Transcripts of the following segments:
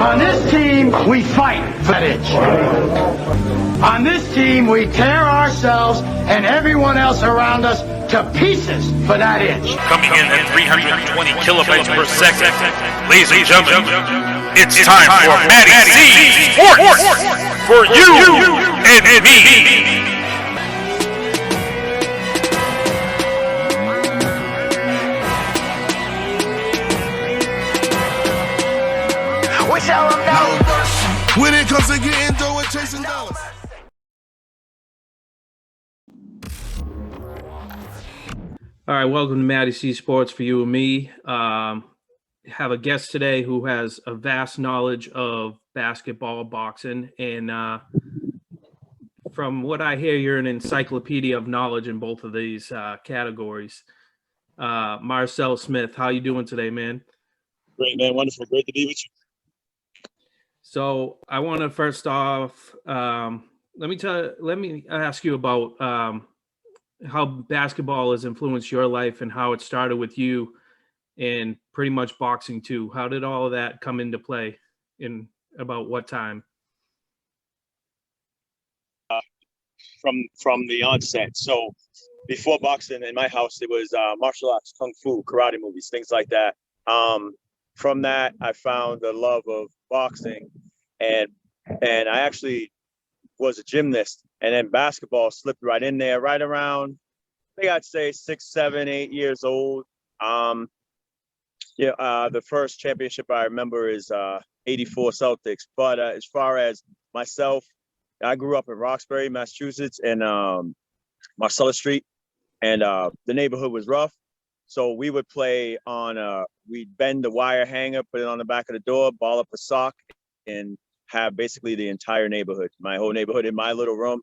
On this team, we fight for that itch. On this team, we tear ourselves and everyone else around us to pieces for that itch. Coming in at 320 kilobytes per second. Ladies and gentlemen, it's time for MattieC Sports for you and me. When it comes to getting dough and chasing dollars. All right, welcome to MattieC Sports for you and me. Have a guest today who has a vast knowledge of basketball, boxing, and from what I hear, you're an encyclopedia of knowledge in both of these categories. Marcel Smith, how you doing today, man? Great, man. Wonderful. Great to be with you. So I want to first off, let me ask you about how basketball has influenced your life and how it started with you, and pretty much boxing too. How did all of that come into play, in about what time? From the onset. So before boxing in my house, it was martial arts, kung fu, karate movies, things like that. From that, I found the love of boxing, and I actually was a gymnast, and then basketball slipped right in there, right around, I think I'd say 6, 7, 8 years old. The first championship I remember is 84 Celtics. But as far as myself, I grew up in Roxbury, Massachusetts, and Marcel Street, and the neighborhood was rough. So we would play on, we'd bend the wire hanger, put it on the back of the door, ball up a sock, and have basically the entire neighborhood, my whole neighborhood in my little room.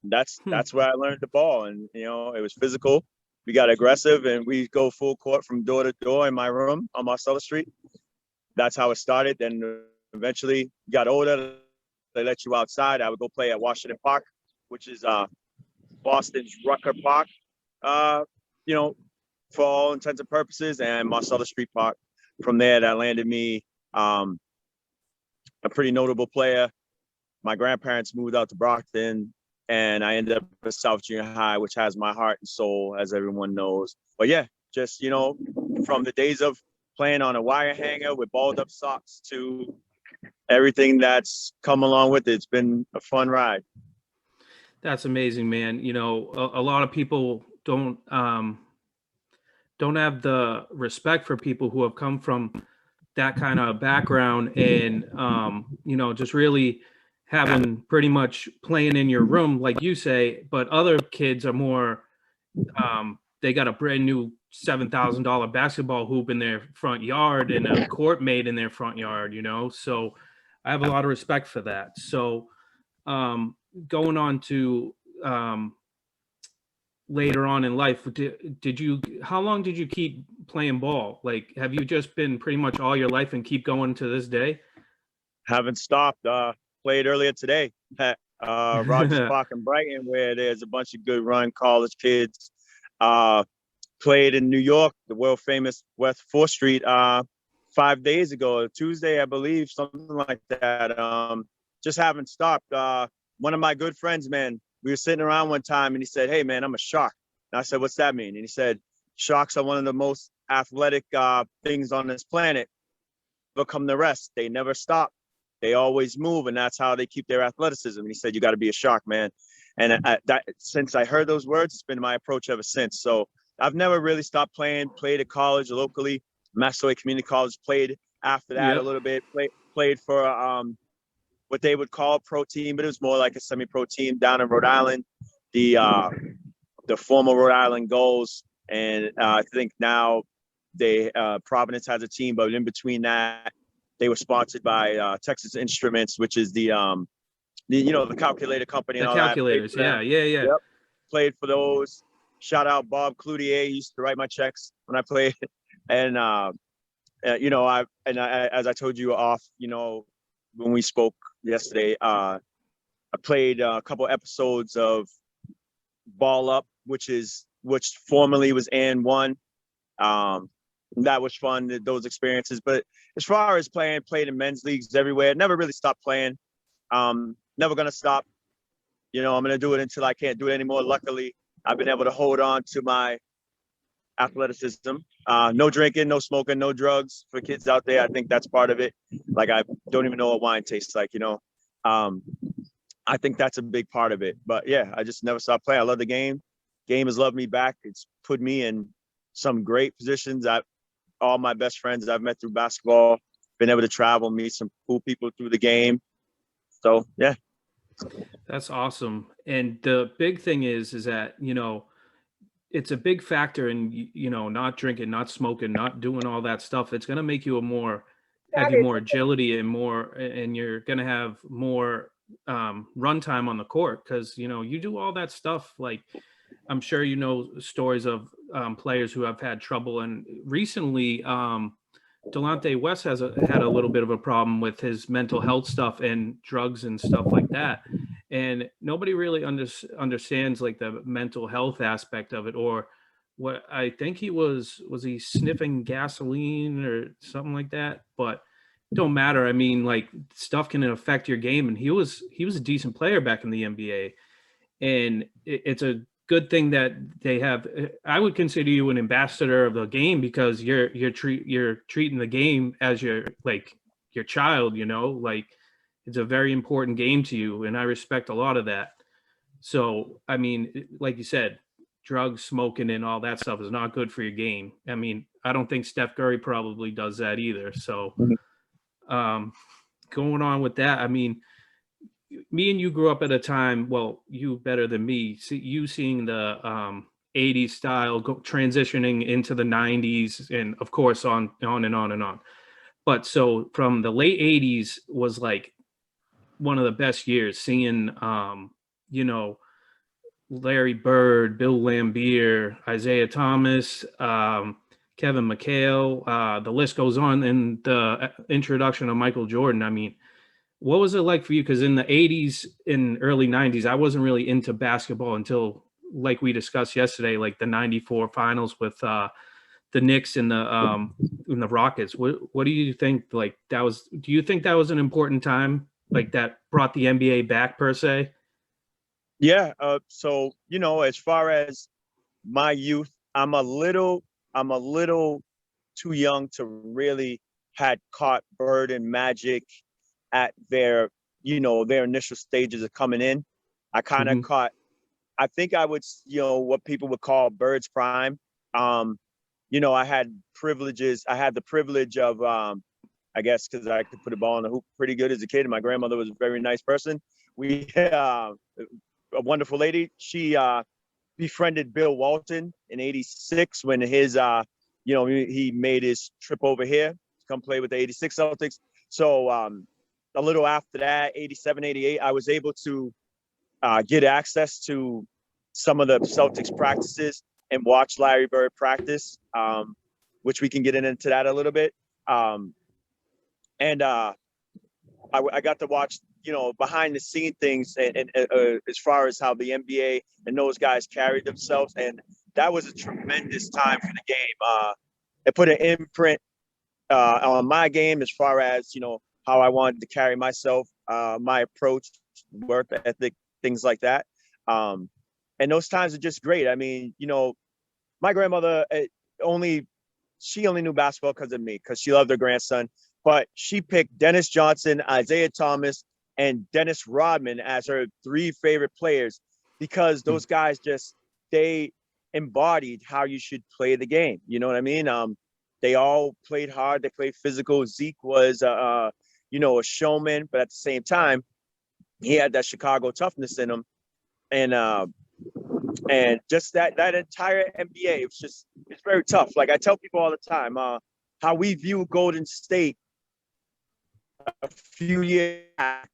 That's where I learned the ball. And, you know, it was physical. We got aggressive, and we go full court from door to door in my room on Marcella Street. That's how it started. Then eventually got older. They let you outside. I would go play at Washington Park, which is Boston's Rucker Park. For all intents and purposes, and Marcella Street Park. From there, that landed me a pretty notable player. My grandparents moved out to Brockton, and I ended up at South Junior High, which has my heart and soul, as everyone knows. But yeah, just, from the days of playing on a wire hanger with balled up socks to everything that's come along with it, it's been a fun ride. That's amazing, man. You know, a lot of people don't have the respect for people who have come from that kind of background, and just really having pretty much playing in your room, like you say. But other kids are more, they got a brand new $7,000 basketball hoop in their front yard and a court made in their front yard, so I have a lot of respect for that. So going on to later on in life, how long did you keep playing ball? Like, have you just been pretty much all your life and keep going to this day? Haven't stopped. Played earlier today at Rogers Park in Brighton, where there's a bunch of good run college kids. Played in New York, the world famous West 4th Street 5 days ago, Tuesday, I believe, something like that. Just haven't stopped. One of my good friends, man, we were sitting around one time, and he said, "Hey, man, I'm a shark." And I said, "What's that mean?" And he said, "Sharks are one of the most athletic things on this planet. Become the rest. They never stop. They always move, and that's how they keep their athleticism." And he said, "You got to be a shark, man." And since I heard those words, it's been my approach ever since. So I've never really stopped playing. Played at college locally, Massachusetts Community College. Played after that a little bit. Played for what they would call pro team, but it was more like a semi-pro team down in Rhode Island, the former Rhode Island Gulls. And I think now Providence has a team, but in between that, they were sponsored by Texas Instruments, which is the calculator company. And The all calculators, that. yeah. Yep. Played for those. Shout out Bob Cloutier. He used to write my checks when I played. And as I told you off, when we spoke yesterday, I played a couple episodes of Ball Up, which formerly was N1. that was fun, those experiences. But as far as played in men's leagues everywhere, never really stopped playing. Never gonna stop. I'm gonna do it until I can't do it anymore. Luckily, I've been able to hold on to my athleticism. No drinking, no smoking, no drugs for kids out there. I think that's part of it. Like, I don't even know what wine tastes like, I think that's a big part of it. But yeah, I just never stopped playing. I love the game. Game has loved me back. It's put me in some great positions. All my best friends I've met through basketball, been able to travel, meet some cool people through the game. So yeah. That's awesome. And the big thing is that, it's a big factor in, not drinking, not smoking, not doing all that stuff. It's going to make you have you more agility and you're going to have more run time on the court. Cause you do all that stuff. Like, I'm sure, stories of players who have had trouble, and recently Delonte West had a little bit of a problem with his mental health stuff and drugs and stuff like that. And nobody really understands like the mental health aspect of it, or what I think was he sniffing gasoline or something like that, but it don't matter. I mean, like, stuff can affect your game. And he was a decent player back in the NBA, and it's a good thing that they have. I would consider you an ambassador of the game, because you're treating the game as your child, like, it's a very important game to you, and I respect a lot of that. So, I mean, like you said, drugs, smoking, and all that stuff is not good for your game. I mean, I don't think Steph Curry probably does that either. So, going on with that, I mean, me and you grew up at a time, well, you better than me, seeing the 80s style transitioning into the 90s, and of course on and on and on. But so from the late 80s was like one of the best years, seeing Larry Bird, Bill Laimbeer, Isaiah Thomas, Kevin McHale, the list goes on, and the introduction of Michael Jordan. I mean, what was it like for you? Because in the 80s and early 90s, I wasn't really into basketball until, like we discussed yesterday, like the 94 finals with the Knicks and the Rockets. What do you think? Like, do you think that was an important time, like, that brought the NBA back per se? Yeah. So, as far as my youth, I'm a little too young to really had caught Bird and Magic at their initial stages of coming in. I kind of caught, I think I would, what people would call Bird's prime. I had the privilege of, I guess, because I could put a ball in the hoop pretty good as a kid, and my grandmother was a very nice person. We a wonderful lady. She befriended Bill Walton in '86 when his, he made his trip over here to come play with the '86 Celtics. So a little after that, '87, '88, I was able to get access to some of the Celtics practices and watch Larry Bird practice, which we can get into that a little bit. And I got to watch, behind the scene things, and as far as how the NBA and those guys carried themselves. And that was a tremendous time for the game. It put an imprint on my game as far as, how I wanted to carry myself, my approach, work ethic, things like that. And those times are just great. I mean, my grandmother she only knew basketball because of me, because she loved her grandson. But she picked Dennis Johnson, Isaiah Thomas, and Dennis Rodman as her three favorite players, because those guys they embodied how you should play the game. You know what I mean? They all played hard. They played physical. Zeke was, a showman, but at the same time, he had that Chicago toughness in him. And just that entire NBA, it's very tough. Like I tell people all the time, how we view Golden State a few years back,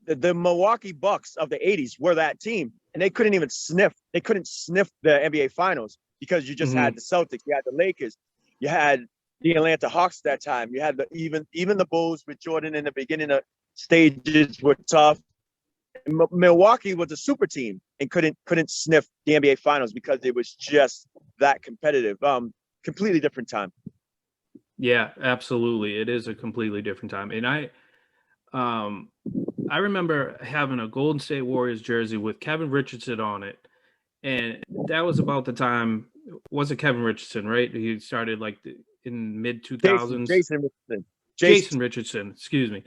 the Milwaukee Bucks of the 80s were that team, and they couldn't sniff the NBA Finals, because you just had the Celtics, you had the Lakers, you had the Atlanta Hawks that time, you had even the Bulls with Jordan in the beginning of stages were tough. Milwaukee was a super team and couldn't sniff the NBA Finals because it was just that competitive. Completely different time. Yeah, absolutely. It is a completely different time. And I remember having a Golden State Warriors jersey with Kevin Richardson on it. And that was about the time, was it Kevin Richardson, right? He started like in mid Jason 2000s. Jason Richardson. Jason Richardson, excuse me.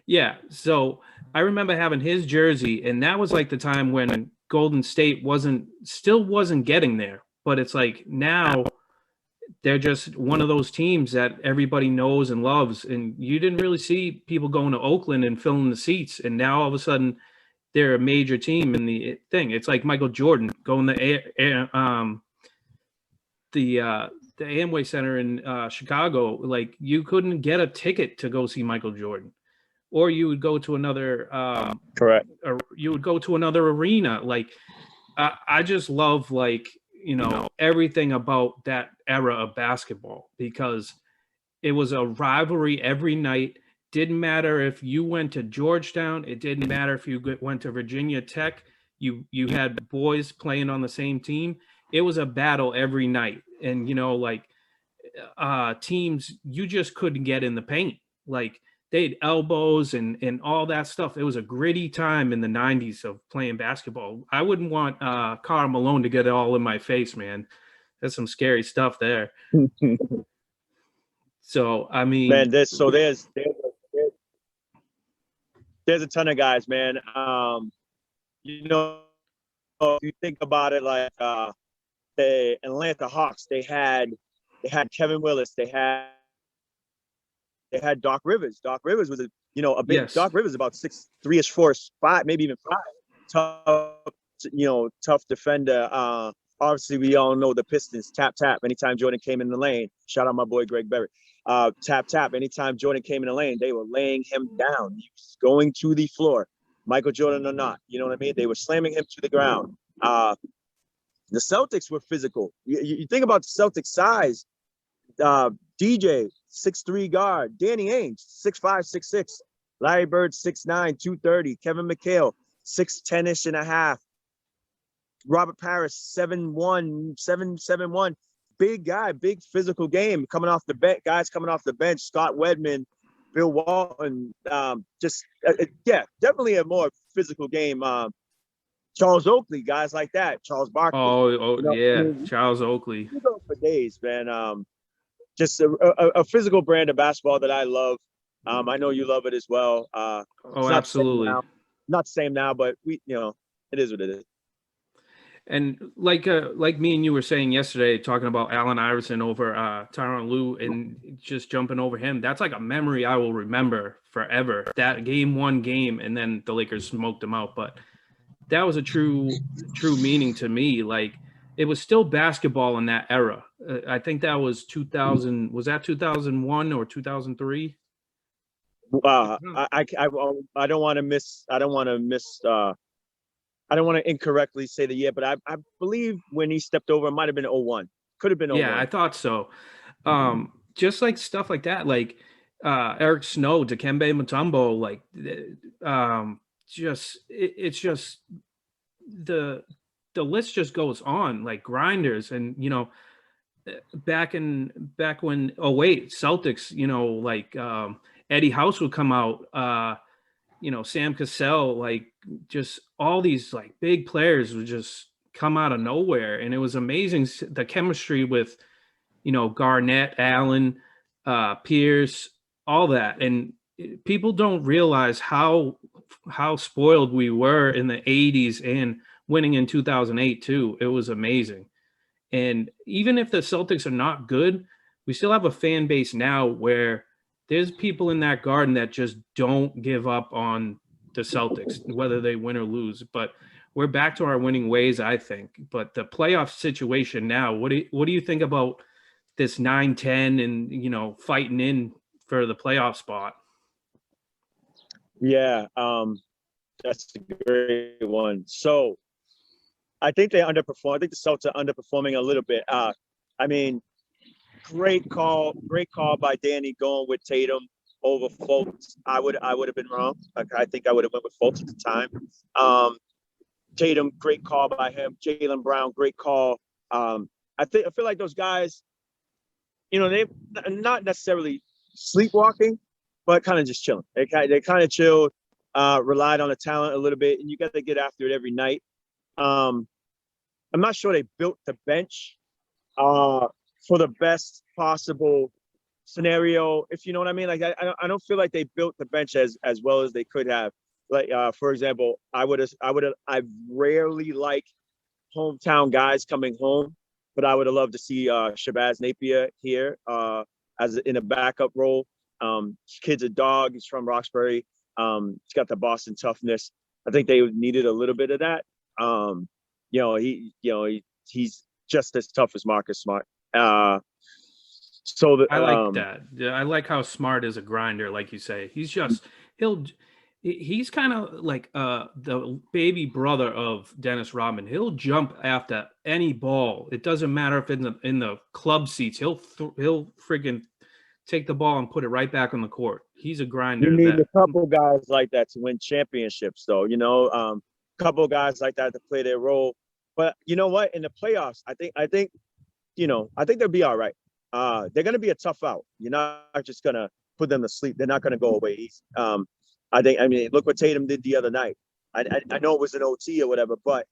Yeah. So I remember having his jersey, and that was like the time when Golden State still wasn't getting there. But it's like now they're just one of those teams that everybody knows and loves. And you didn't really see people going to Oakland and filling the seats. And now all of a sudden they're a major team in the thing. It's like Michael Jordan going to the Amway Center in Chicago. Like you couldn't get a ticket to go see Michael Jordan, or you would go to another Correct. or you would go to another arena. Like I just love everything about that era of basketball, because it was a rivalry every night. Didn't matter if you went to Georgetown. It didn't matter if you went to Virginia Tech. You had boys playing on the same team. It was a battle every night. And, teams, you just couldn't get in the paint. Like they had elbows and all that stuff. It was a gritty time in the 90s of playing basketball. I wouldn't want Karl Malone to get it all in my face, man. That's some scary stuff there. So, I mean, Man, there's a ton of guys, man. If you think about it, like the Atlanta Hawks, they had Kevin Willis, they had Doc Rivers. Doc Rivers was a big. Yes. Doc Rivers about 6'3", 4'5", maybe even 5. Tough defender. Obviously, we all know the Pistons. Tap tap. Anytime Jordan came in the lane, shout out my boy Greg Berry. Tap tap. Anytime Jordan came in the lane, they were laying him down. He was going to the floor, Michael Jordan or not. You know what I mean? They were slamming him to the ground. The Celtics were physical. You think about the Celtics size. DJ, 6'3" guard. Danny Ainge, 6'5", 6'6". Larry Bird, 6'9", 230. Kevin McHale, 6'10" and a half. Robert Parrish, 7'1", 7'1". Big guy, big physical game coming off the bench. Guys coming off the bench. Scott Wedman, Bill Walton. Definitely a more physical game. Charles Oakley, guys like that. Charles Barkley. Charles Oakley. You go for days, man. Just a physical brand of basketball that I love. I know you love it as well. Absolutely. Not the same now, but it is what it is. And like me and you were saying yesterday, talking about Allen Iverson over Tyronn Lue and just jumping over him, that's like a memory I will remember forever. That one game, and then the Lakers smoked them out. But that was a true meaning to me. Like it was still basketball in that era. I think that was 2000. Was that 2001 or 2003? I don't want to incorrectly say the year, but I believe when he stepped over, it might have been 01. Could have been 01. Yeah, I thought so. Just like stuff like that, like Eric Snow, Dikembe Mutombo, like it's just the list just goes on, like grinders. And back when 08 Celtics, like Eddie House would come out, Sam Cassell, like just all these like big players would just come out of nowhere. And it was amazing, the chemistry with, Garnett, Allen, Pierce, all that. And people don't realize how spoiled we were in the 80s and winning in 2008 too. It was amazing. And even if the Celtics are not good, we still have a fan base now where there's people in that garden that just don't give up on the Celtics, whether they win or lose. But we're back to our winning ways, I think. But the playoff situation now, what do you think about this 9-10 and, fighting in for the playoff spot? Yeah, that's a great one. So I think they underperform. I think the Celtics are underperforming a little bit. Great call by Danny going with Tatum over Fultz. I would have been wrong. I think I would have went with Fultz at the time. Tatum, great call by him. Jaylen Brown, great call. I feel like those guys, they not necessarily sleepwalking, but kind of just chilling. They kind of chilled, relied on the talent a little bit, and you got to get after it every night. I'm not sure they built the bench for the best possible scenario, if you know what I mean. Like I don't feel like they built the bench as well as they could have. Like for example, I rarely like hometown guys coming home, but I would have loved to see Shabazz Napier here as in a backup role. Kid's a dog. He's from Roxbury. He's got the Boston toughness. I think they needed a little bit of that. He's just as tough as Marcus Smart. I like that. I like how Smart is a grinder, like you say. He's kind of like the baby brother of Dennis Rodman. He'll jump after any ball. It doesn't matter if in the club seats. He'll friggin' take the ball and put it right back on the court. He's a grinder. You need a couple guys like that to win championships, though. A couple guys like that to play their role. But you know what? In the playoffs, I think they'll be all right. They're going to be a tough out. You're not just going to put them to sleep. They're not going to go away easy. Look what Tatum did the other night. I know it was an OT or whatever, but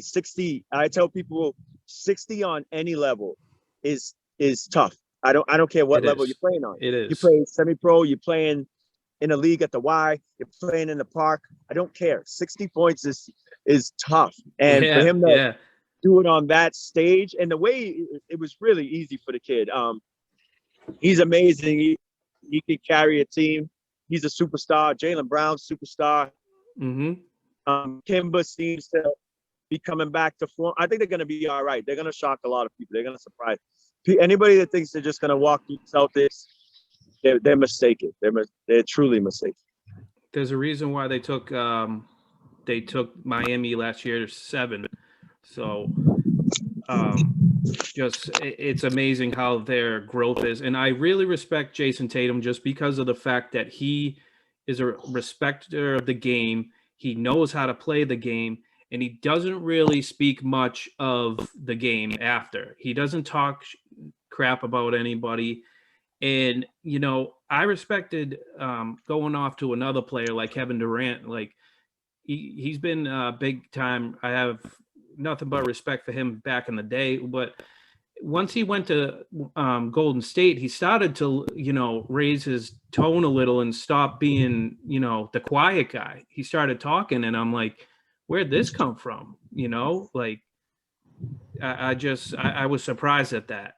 60. I tell people 60 on any level is tough. I don't care what level you're playing on. It is. You play semi-pro. You're playing in a league at the Y. You're playing in the park. I don't care. 60 points is tough, and for him to do it on that stage, and the way it was really easy for the kid. He's amazing. He can carry a team. He's a superstar. Jaylen Brown, superstar. Mm-hmm. Kimba seems to be coming back to form. I think they're going to be all right. They're going to shock a lot of people. They're going to surprise anybody that thinks they're just going to walk through Celtics. They're mistaken. They're truly mistaken. There's a reason why they took Miami last year to 7. So it's amazing how their growth is. And I really respect Jason Tatum just because of the fact that he is a respecter of the game. He knows how to play the game, and he doesn't really speak much of the game after. He doesn't talk crap about anybody. And, I respected going off to another player like Kevin Durant. Like he's been big time. I have nothing but respect for him back in the day. But once he went to Golden State, he started to, raise his tone a little and stop being, the quiet guy. He started talking, and I'm like, where'd this come from? I was surprised at that.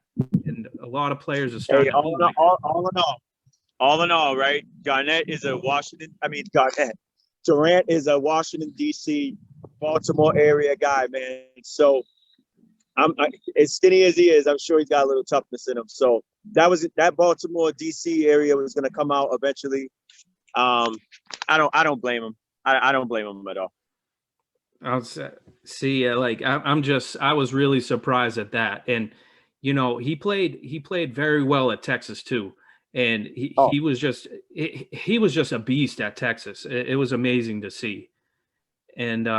And a lot of players are starting. All in all, right? Durant is a Washington, D.C., Baltimore area guy, man. So I'm as skinny as he is, I'm sure he's got a little toughness in him. So that Baltimore, D.C. area was going to come out eventually. I don't blame him. I don't blame him at all. I'll see. I was really surprised at that, and he played very well at Texas too, and he was just a beast at Texas. It was amazing to see, and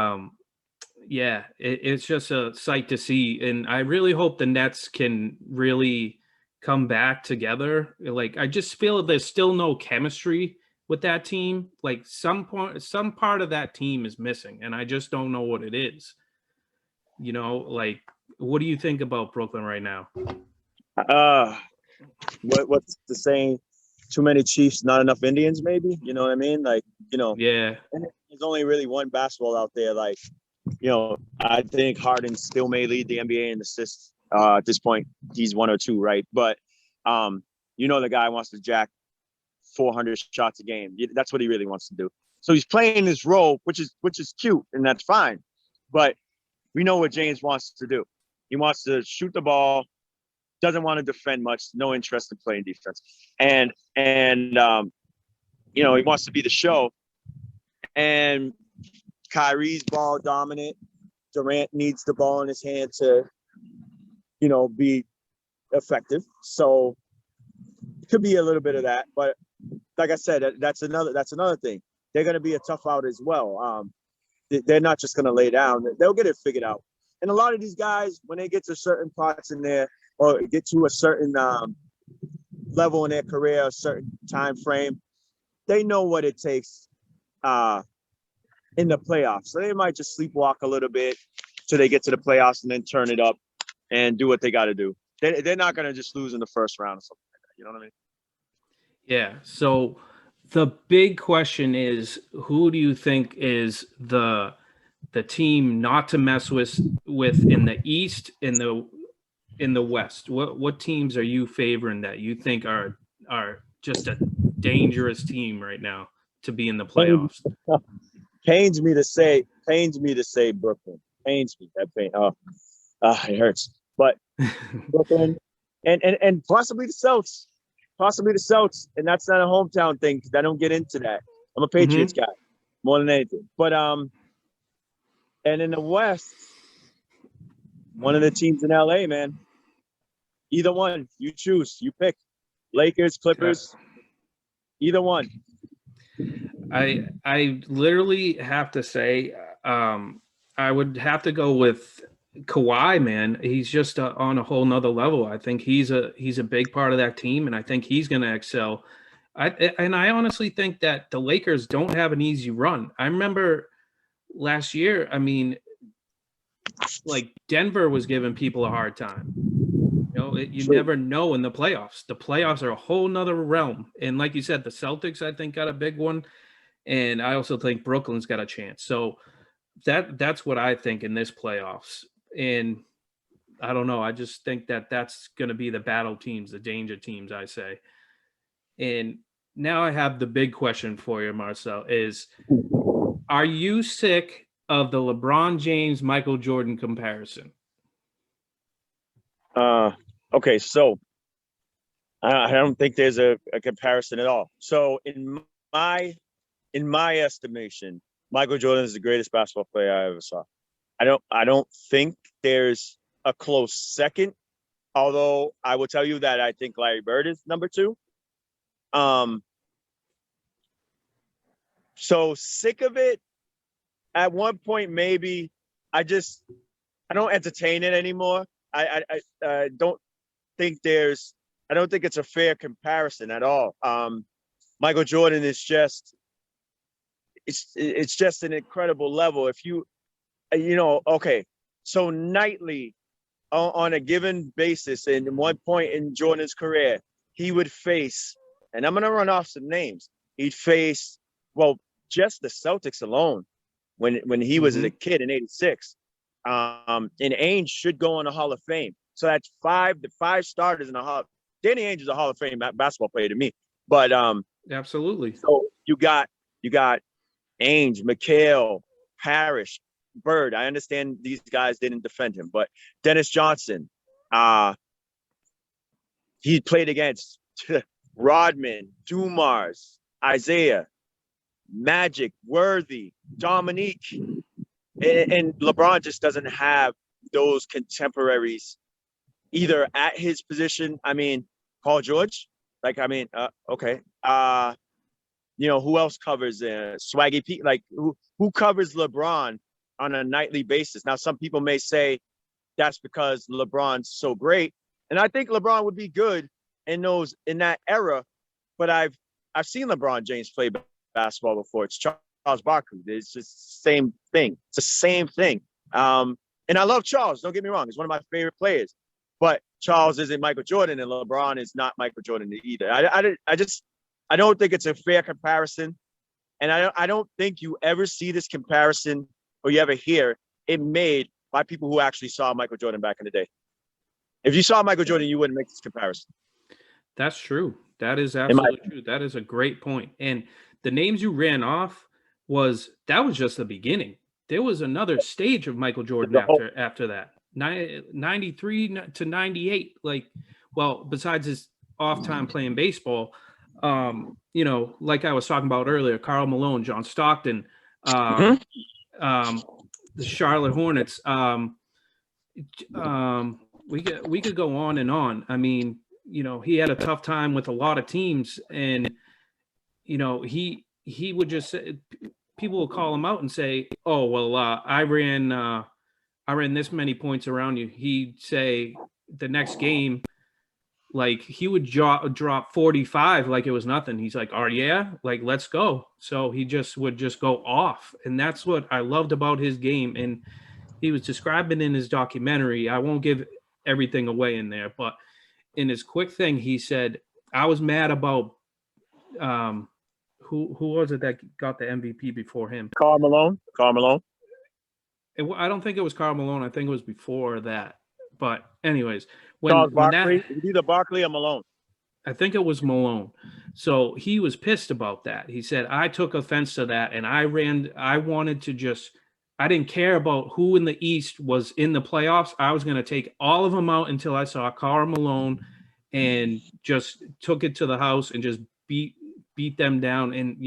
it's just a sight to see, and I really hope the Nets can really come back together. Like I just feel there's still no chemistry with that team. Like some part of that team is missing, and I just don't know what it is. What do you think about Brooklyn right now? What's the saying? Too many Chiefs, not enough Indians, maybe. You know what I mean? Yeah. And there's only really one basketball out there. I think Harden still may lead the NBA in assists. At this point, he's 1 or 2, right? But the guy wants to jack 400 shots a game. That's what he really wants to do. So he's playing this role, which is cute, and that's fine. But we know what James wants to do. He wants to shoot the ball, doesn't want to defend much, no interest in playing defense. And he wants to be the show. And Kyrie's ball dominant. Durant needs the ball in his hand to, be effective. So it could be a little bit of that. But like I said, that's another thing. They're going to be a tough out as well. They're not just going to lay down. They'll get it figured out. And a lot of these guys, when they get to certain parts in their or get to a certain level in their career, a certain time frame, they know what it takes in the playoffs. So they might just sleepwalk a little bit till they get to the playoffs and then turn it up and do what they got to do. They're not going to just lose in the first round or something like that. You know what I mean? Yeah. So the big question is, who do you think is the team not to mess with in the East, in the West? What teams are you favoring that you think are just a dangerous team right now to be in the playoffs? Pains me to say Brooklyn. Pains me, that pain. It hurts. But Brooklyn and possibly the Celtics. Possibly the Celtics. And that's not a hometown thing because I don't get into that. I'm a Patriots guy more than anything. But and in the West, one of the teams in LA, man. Either one, you choose, you pick. Lakers, Clippers, either one. I literally have to say, I would have to go with Kawhi, man. He's just on a whole nother level. I think he's a big part of that team, and I think he's going to excel. I honestly think that the Lakers don't have an easy run. I remember last year, I mean, like Denver was giving people a hard time. You know, you never know in the playoffs. The playoffs are a whole nother realm. And like you said, the Celtics, I think, got a big one. And I also think Brooklyn's got a chance. So that's what I think in this playoffs. And I don't know. I just think that that's going to be the battle teams, the danger teams, I say. And now I have the big question for you, Marcel, is are you sick of the LeBron James, Michael Jordan comparison? Okay, so I don't think there's a comparison at all. So in my estimation, Michael Jordan is the greatest basketball player I ever saw. I don't think there's a close second, although I will tell you that I think Larry Bird is number 2. So sick of it. At one point, maybe I don't entertain it anymore. I don't think I don't think it's a fair comparison at all. Michael Jordan is just, it's just an incredible level. If okay, so nightly on a given basis, in one point in Jordan's career, he would face, and I'm going to run off some names. He'd face, well, just the Celtics alone when he was a kid in '86. And Ainge should go in the Hall of Fame. So that's the five starters in the Hall. Danny Ainge is a Hall of Fame basketball player to me. But absolutely. So you got Ainge, McHale, Parrish, Bird. I understand these guys didn't defend him, but Dennis Johnson, he played against Rodman, Dumars, Isaiah, Magic, Worthy, Dominique. And LeBron just doesn't have those contemporaries either at his position. I mean, Paul George, okay. Who else covers Swaggy Pete? Like who covers LeBron on a nightly basis? Now, some people may say that's because LeBron's so great. And I think LeBron would be good in that era, but I've seen LeBron James play basketball before. It's Charles Barkley. It's just the same thing. It's the same thing. And I love Charles. Don't get me wrong. He's one of my favorite players. But Charles isn't Michael Jordan, and LeBron is not Michael Jordan either. I don't think it's a fair comparison. And I don't think you ever see this comparison or you ever hear it made by people who actually saw Michael Jordan back in the day. If you saw Michael Jordan, you wouldn't make this comparison. That's true. That is absolutely true. That is a great point. And the names you ran off that was just the beginning. There was another stage of Michael Jordan after that. 93 to 98. Besides his off time playing baseball, like I was talking about earlier, Karl Malone, John Stockton, the Charlotte Hornets. We could go on and on. I mean, he had a tough time with a lot of teams, and he would just say, people will call him out and say, "Oh, well, I ran this many points around you." He'd say, the next game, like he would drop 45 like it was nothing. He's like, oh yeah, like let's go. So he would just go off. And that's what I loved about his game. And he was describing in his documentary, I won't give everything away in there, but in his quick thing, he said, I was mad about who was it that got the MVP before him? Karl Malone. I don't think it was Karl Malone. I think it was before that. But anyways, Charles Barkley. It was either Barkley or Malone. I think it was Malone. So he was pissed about that. He said, I took offense to that, and I didn't care about who in the East was in the playoffs. I was going to take all of them out until I saw Karl Malone and just took it to the house and just beat them down. And,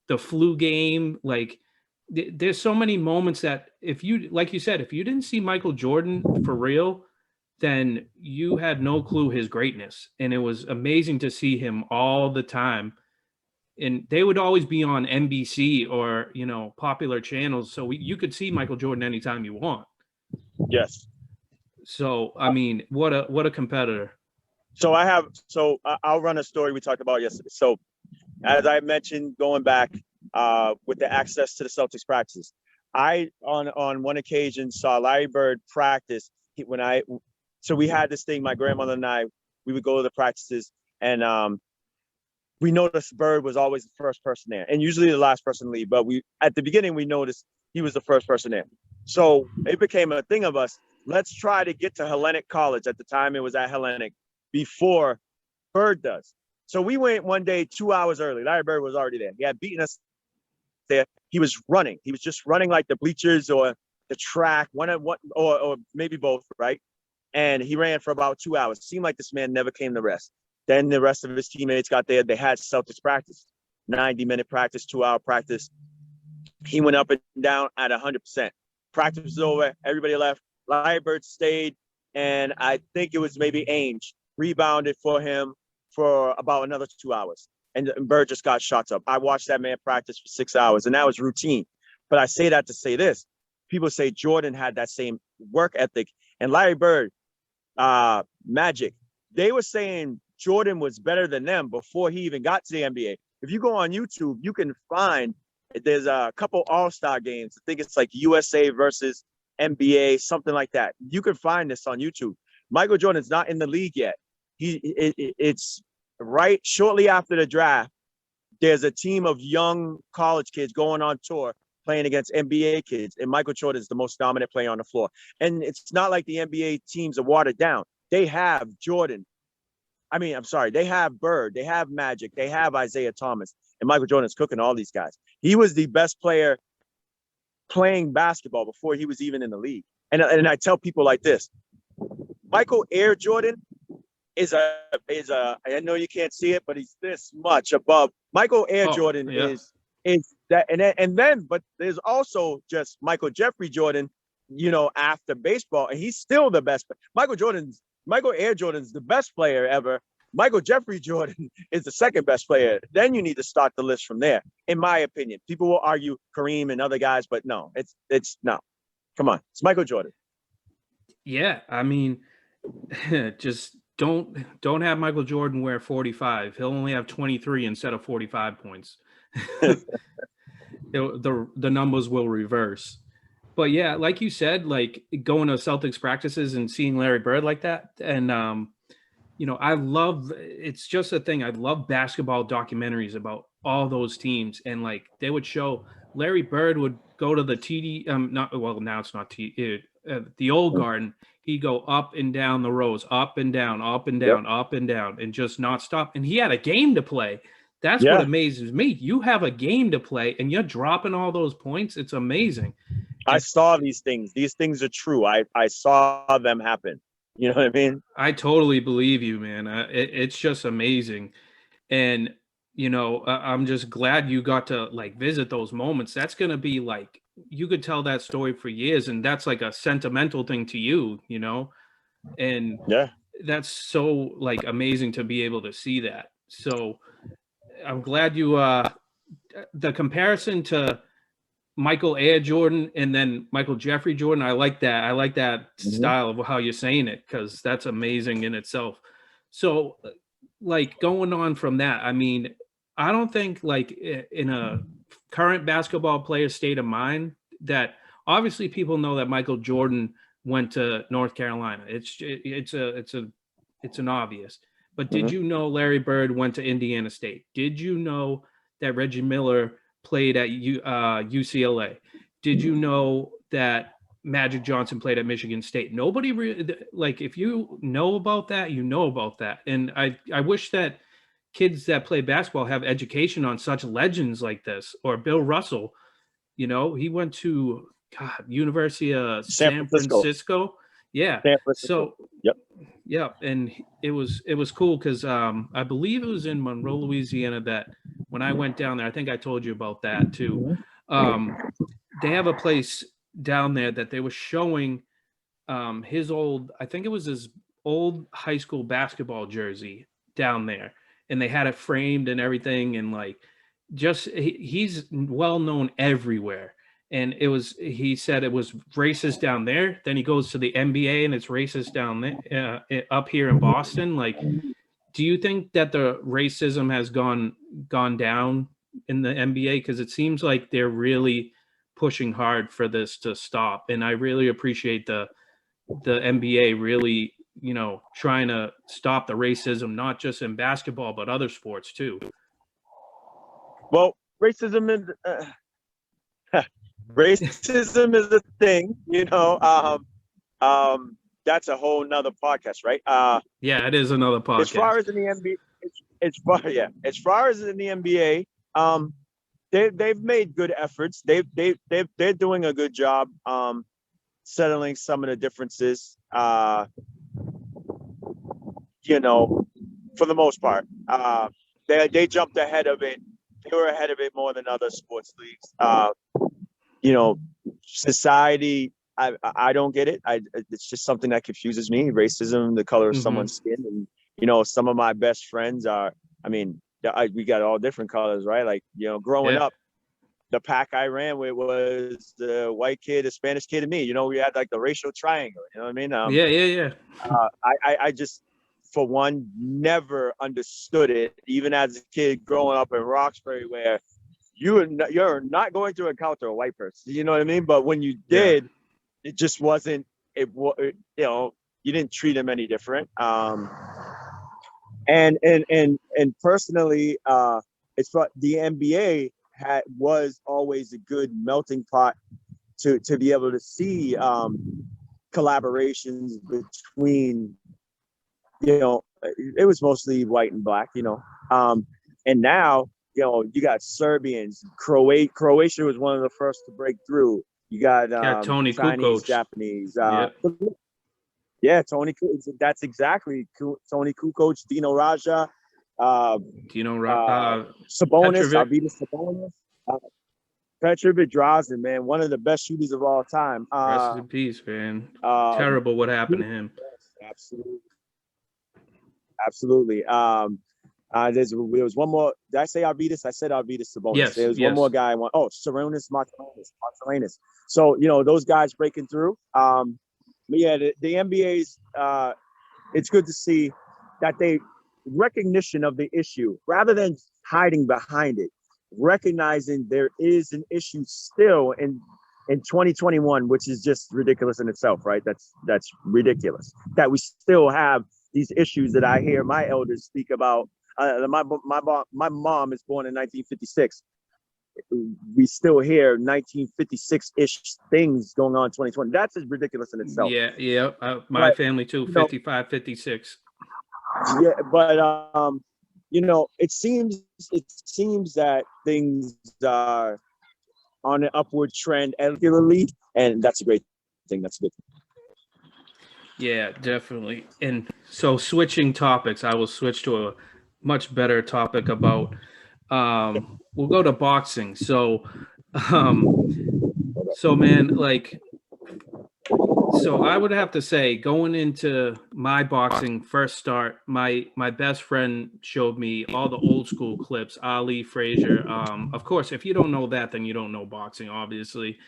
the flu game, like there's so many moments that like you said, if you didn't see Michael Jordan for real, then you had no clue his greatness. And it was amazing to see him all the time. And they would always be on NBC or, popular channels. So you could see Michael Jordan anytime you want. Yes. So, I mean, what a competitor. So I'll run a story we talked about yesterday. So as I mentioned, going back with the access to the Celtics practices, I, on one occasion, saw Larry Bird practice so we had this thing, my grandmother and I, we would go to the practices, and we noticed Bird was always the first person there, and usually the last person to leave. But at the beginning, we noticed he was the first person there. So it became a thing of us. Let's try to get to Hellenic College. At the time, it was at Hellenic before Bird does. So we went one day 2 hours early. Larry Bird was already there. He had beaten us there. He was running. He was just running like the bleachers or the track, or maybe both, right? And he ran for about 2 hours. It seemed like this man never came to rest. Then the rest of his teammates got there. They had Celtics practice, 90-minute practice, 2-hour practice. He went up and down at 100%. Practice was over. Everybody left. Larry Bird stayed, and I think it was maybe Ainge rebounded for him for about another 2 hours. And Bird just got shots up. I watched that man practice for 6 hours, and that was routine. But I say that to say this. People say Jordan had that same work ethic. And Larry Bird, Magic, they were saying Jordan was better than them before he even got to the NBA. If you go on YouTube, you can find there's a couple All-Star games. I think it's like USA versus NBA, something like that. You can find this on YouTube. Michael Jordan's not in the league yet. It's right shortly after the draft. There's a team of young college kids going on tour playing against NBA kids, and Michael Jordan is the most dominant player on the floor. And it's not like the NBA teams are watered down. They have Jordan. They have Bird, they have Magic, they have Isaiah Thomas, and Michael Jordan's cooking all these guys. He was the best player playing basketball before he was even in the league. And I tell people like this, Michael Air Jordan is I know you can't see it, but he's this much above. Michael Air Jordan is that, but there's also just Michael Jeffrey Jordan, after baseball, and he's still the best. Michael Air Jordan's the best player ever. Michael Jeffrey Jordan is the second best player. Then you need to start the list from there, in my opinion. People will argue Kareem and other guys, but no, it's no. Come on, it's Michael Jordan. Yeah, I mean, just don't have Michael Jordan wear 45. He'll only have 23 instead of 45 points. The numbers will reverse. But yeah, like you said, like going to Celtics practices and seeing Larry Bird like that. And, it's just a thing. I love basketball documentaries about all those teams. And like, they would show Larry Bird would go to the now it's not the old Garden. He'd go up and down the rows, up and down, up and down, up and down, and just not stop. And he had a game to play. That's what amazes me. You have a game to play and you're dropping all those points. It's amazing. I saw these things. These things are true. I saw them happen. You know what I mean? I totally believe you, man. It's just amazing. And, I'm just glad you got to like visit those moments. That's going to be like, you could tell that story for years, and that's like a sentimental thing to you, and that's so like amazing to be able to see that. So I'm glad you, the comparison to Michael Air Jordan and then Michael Jeffrey Jordan. I like that. I like that style of how you're saying it, because that's amazing in itself. So, like, going on from that, I mean, I don't think, like, in a current basketball player's state of mind, that obviously people know that Michael Jordan went to North Carolina. It's an obvious. But did you know Larry Bird went to Indiana State? Did you know that Reggie Miller played at UCLA? Did you know that Magic Johnson played at Michigan State? Nobody really, like, if you know about that, you know about that. And I wish that kids that play basketball have education on such legends like this. Or Bill Russell, you know, he went to University of San Francisco. Yeah. San Francisco. So Yep. yeah, and it was cool because I believe it was in Monroe, Louisiana, that when I went down there, I think I told you about that too. They have a place down there that they were showing his old, I think it was his old high school basketball jersey down there, and they had it framed and everything, and like, just he's well known everywhere. And he said it was racist down there. Then he goes to the NBA and it's racist down there, up here in Boston. Like, do you think that the racism has gone down in the NBA? Because it seems like they're really pushing hard for this to stop. And I really appreciate the NBA really, you know, trying to stop the racism, not just in basketball, but other sports too. Well, racism is racism is a thing, you know. That's a whole nother podcast, right? Yeah, it is another podcast. As far as in the NBA, as far as in the NBA, they've made good efforts. They're doing a good job settling some of the differences. You know, for the most part, they jumped ahead of it. They were ahead of it more than other sports leagues. You know, society, I don't get it. It's just something that confuses me. Racism, the color of someone's skin. And, you know, some of my best friends are, I mean, we got all different colors, right? Like, you know, growing up, the pack I ran with was the white kid, the Spanish kid, and me. You know, we had like the racial triangle, you know what I mean? I just, for one, never understood it, even as a kid growing up in Roxbury, where you're not going to encounter a white person, you know what I mean? But when you did, it just wasn't, you know, you didn't treat them any different. And personally, it's what the NBA was always a good melting pot to be able to see collaborations between, you know, it was mostly white and black, you know, and now, you know, you got Serbians, Croatia was one of the first to break through. You got Tony Chinese, Kukoc. Japanese. Tony. That's exactly Tony Kukoc, Dino Raja, Sabonis, Arvydas Sabonis, Petrovic Drazen, man, one of the best shooters of all time. Rest in peace, man. Terrible what happened to him. Absolutely. There was one more. Did I say Arvydas? I said Arvydas Sabonis. Yes, there was one more guy. Sarunas Martinez. So, you know, those guys breaking through. But yeah, the NBA's. It's good to see that they recognition of the issue rather than hiding behind it, recognizing there is an issue still in 2021, which is just ridiculous in itself, right? That's ridiculous that we still have these issues that I hear my elders speak about. My mom is born in 1956. We still hear 1956-ish things going on in 2020. That's just ridiculous in itself. Yeah. My family too, 55, 56. Yeah, but you know, it seems that things are on an upward trend regularly, and that's a great thing. That's a good thing. Yeah, definitely. And so, switching topics, I will switch to a much better topic about we'll go to boxing. So man, like, So I would have to say, going into my boxing first start, my best friend showed me all the old school clips, Ali, Frazier. Of course, if you don't know that, then you don't know boxing, obviously.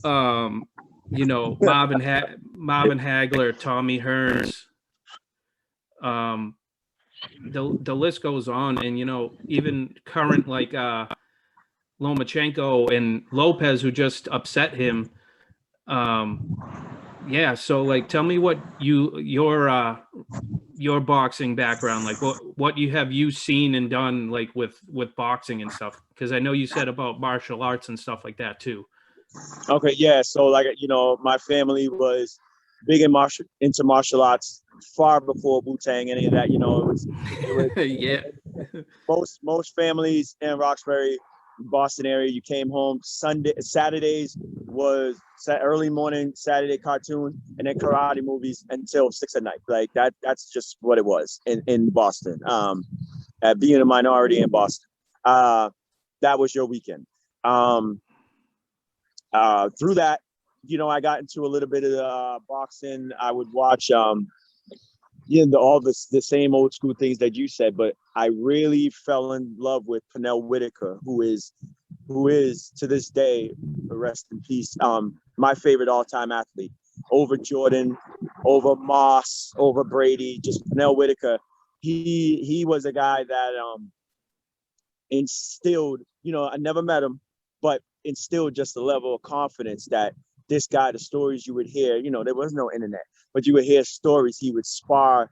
You know, Marvin Hagler, Tommy Hearns. The list goes on, and you know, even current like Lomachenko and Lopez, who just upset him. Yeah, so like tell me what your boxing background, like what you seen and done like with boxing and stuff, because I know you said about martial arts and stuff like that too. Okay, yeah. So like, you know, my family was big into martial arts far before Wu-Tang, any of that. You know, it was Yeah. most families in Roxbury, Boston area, you came home Saturdays was early morning Saturday cartoon, and then karate movies until 6 at night. Like that's just what it was in Boston. Being a minority in Boston, that was your weekend. Through that, you know, I got into a little bit of boxing. I would watch all the same old school things that you said, but I really fell in love with Pernell Whitaker, who is to this day, rest in peace, my favorite all-time athlete, over Jordan, over Moss, over Brady. Just Pernell Whitaker. He was a guy that instilled, you know, I never met him, but instilled just a level of confidence that this guy, the stories you would hear, you know, there was no internet, but you would hear stories. He would spar,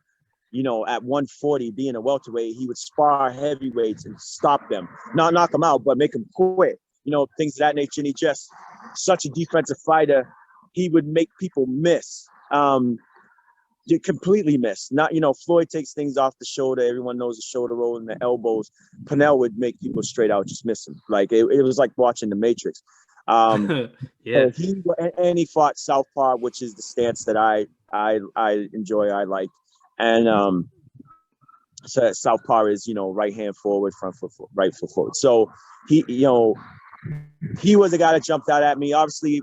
you know, at 140, being a welterweight, he would spar heavyweights and stop them, not knock them out, but make them quit, you know, things of that nature. And he just such a defensive fighter. He would make people miss, completely miss. Not, you know, Floyd takes things off the shoulder. Everyone knows the shoulder roll and the elbows. Pernell would make people straight out just miss him. Like it was like watching The Matrix. Yeah. So he fought southpaw, which is the stance that I enjoy, I like, and so southpaw is, you know, right hand forward, front foot, right foot forward. So he was a guy that jumped out at me. Obviously,